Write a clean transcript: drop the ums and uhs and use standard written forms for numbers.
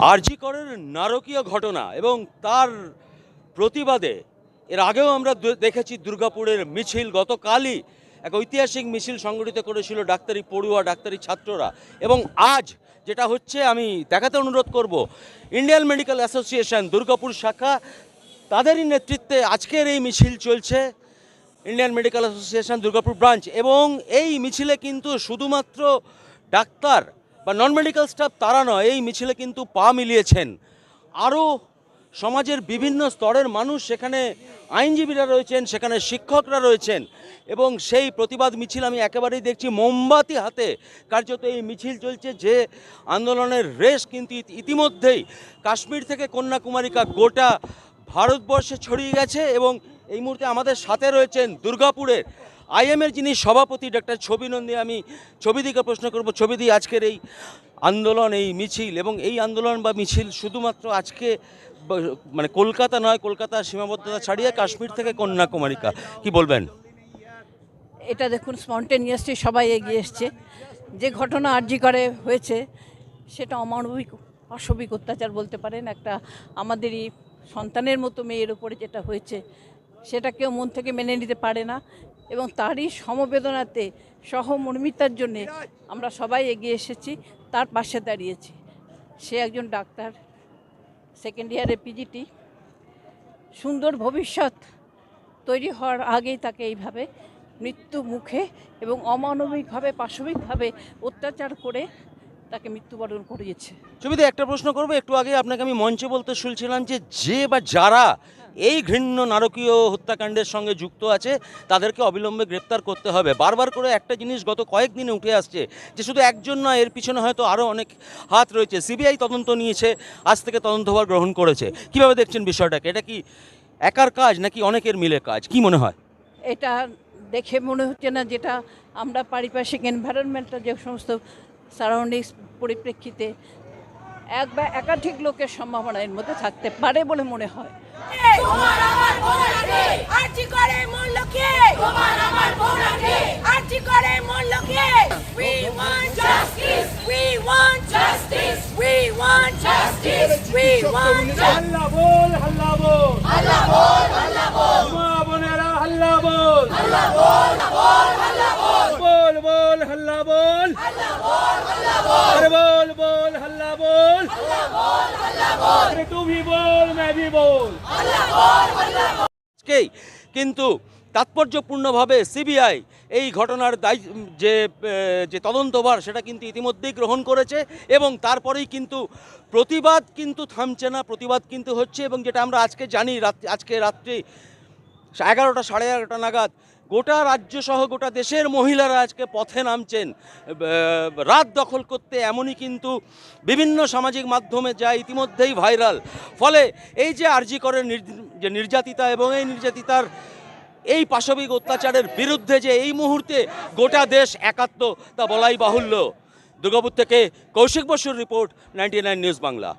আরজি করের নারকীয় ঘটনা এবং তার প্রতিবাদে এর আগেও আমরা দেখেছি দুর্গাপুরের মিছিল। গতকালই এক ঐতিহাসিক মিছিল সংগঠিত করেছিল ডাক্তারি পড়ুয়া, ডাক্তারি ছাত্ররা। এবং আজ যেটা হচ্ছে, আমি দেখাতে অনুরোধ করব, ইন্ডিয়ান মেডিকেল অ্যাসোসিয়েশন দুর্গাপুর শাখা, তাদেরই নেতৃত্বে আজকের এই মিছিল চলছে, Indian medical association Durgapur branch. এবং এই মিছিলে কিন্তু শুধুমাত্র ডাক্তার বা নন মেডিকেল স্টাফ তারা নয়, এই মিছিলে কিন্তু পা মিলিয়েছেন আরও সমাজের বিভিন্ন স্তরের মানুষ। সেখানে আইনজীবীরা রয়েছেন, সেখানে শিক্ষকরা রয়েছেন। এবং সেই প্রতিবাদ মিছিল আমি একেবারেই দেখছি মোমবাতি হাতে কার্যত এই মিছিল চলছে। যে আন্দোলনের রেশ কিন্তু ইতিমধ্যেই কাশ্মীর থেকে কন্যাকুমারিকা গোটা ভারতবর্ষে ছড়িয়ে গেছে। এবং এই মুহূর্তে আমাদের সাথে রয়েছেন দুর্গাপুরের আইএমের যিনি সভাপতি ডক্টর ছবি নন্দী। আমি ছবিদিকে প্রশ্ন করব, ছবিদি, আজকের এই আন্দোলন, এই মিছিল এবং এই আন্দোলন বা মিছিল শুধুমাত্র আজকে মানে কলকাতা নয়, কলকাতার সীমাবদ্ধতা ছাড়িয়ে কাশ্মীর থেকে কন্যাকুমারিকা, কি বলবেন? এটা দেখুন, স্পন্টেনিয়াসলি সবাই এগিয়ে এসছে। যে ঘটনা আরজি করে হয়েছে সেটা অমানবিক, পাশবিক অত্যাচার বলতে পারেন। একটা আমাদেরই সন্তানের মতো মেয়ের উপরে যেটা হয়েছে সেটা কেউ মন থেকে মেনে নিতে পারে না। এবং তারই সমবেদনাতে সহমর্মিতার জন্যে আমরা সবাই এগিয়ে এসেছি, তার পাশে দাঁড়িয়েছি। সে একজন ডাক্তার, সেকেন্ড ইয়ারে পিজিটি। সুন্দর ভবিষ্যৎ তৈরি হওয়ার আগেই তাকে এইভাবে মৃত্যু মুখে এবং অমানবিকভাবে, পাশবিকভাবে অত্যাচার করে তাকে মৃত্যুবরণ করিয়েছে। ছবিতে একটা প্রশ্ন করবো, একটু আগে আপনাকে আমি মঞ্চে বলতে শুনছিলাম যে বা যারা এই ঘৃণ্য নারকীয় হত্যাকাণ্ডের সঙ্গে যুক্ত আছে তাদেরকে অবিলম্বে গ্রেপ্তার করতে হবে। বারবার করে একটা জিনিস গত কয়েকদিনে উঠে আসছে যে শুধু একজন নয়, এর পিছনে হয়তো আরও অনেক হাত রয়েছে। সিবিআই তদন্ত নিয়েছে, আজ থেকে তদন্তভার গ্রহণ করেছে। কিভাবে দেখছেন বিষয়টাকে? এটা কি একার কাজ নাকি অনেকের মিলে কাজ, কি মনে হয়? এটা দেখে মনে হচ্ছে না, যেটা আমরা পারিপার্শ্বিক এনভায়রনমেন্টটা, যে সমস্ত সারাউন্ডিংস পরিপ্রেক্ষিতে এক বা একাধিক লোকের সম্ভাবনা এর মধ্যে থাকতে পারে বলে মনে হয়। কিন্তু তাৎপর্যপূর্ণভাবে সিবিআই এই ঘটনার যে তদন্তভার সেটা কিন্তু ইতিমধ্যেই গ্রহণ করেছে। এবং তারপরেই কিন্তু প্রতিবাদ কিন্তু থামছে না, প্রতিবাদ কিন্তু হচ্ছে। এবং যেটা আমরা আজকে জানি, আজকে রাত্রি 11টা, সাড়ে 11টা নাগাদ গোটা রাজ্য সহ গোটা দেশের মহিলারা আজকে পথে নামছেন রাত দখল করতে। এমনই কিন্তু বিভিন্ন সামাজিক মাধ্যমে যা ইতিমধ্যেই ভাইরাল। ফলে এই যে আরজি করের যে নির্যাতিতা এবং এই নির্যাতিতার এই পাশবিক অত্যাচারের বিরুদ্ধে যে এই মুহূর্তে গোটা দেশ একাত্ম, তা বলাই বাহুল্য। দুর্গাপুর থেকে কৌশিক বসুর রিপোর্ট, 99 নিউজ বাংলা।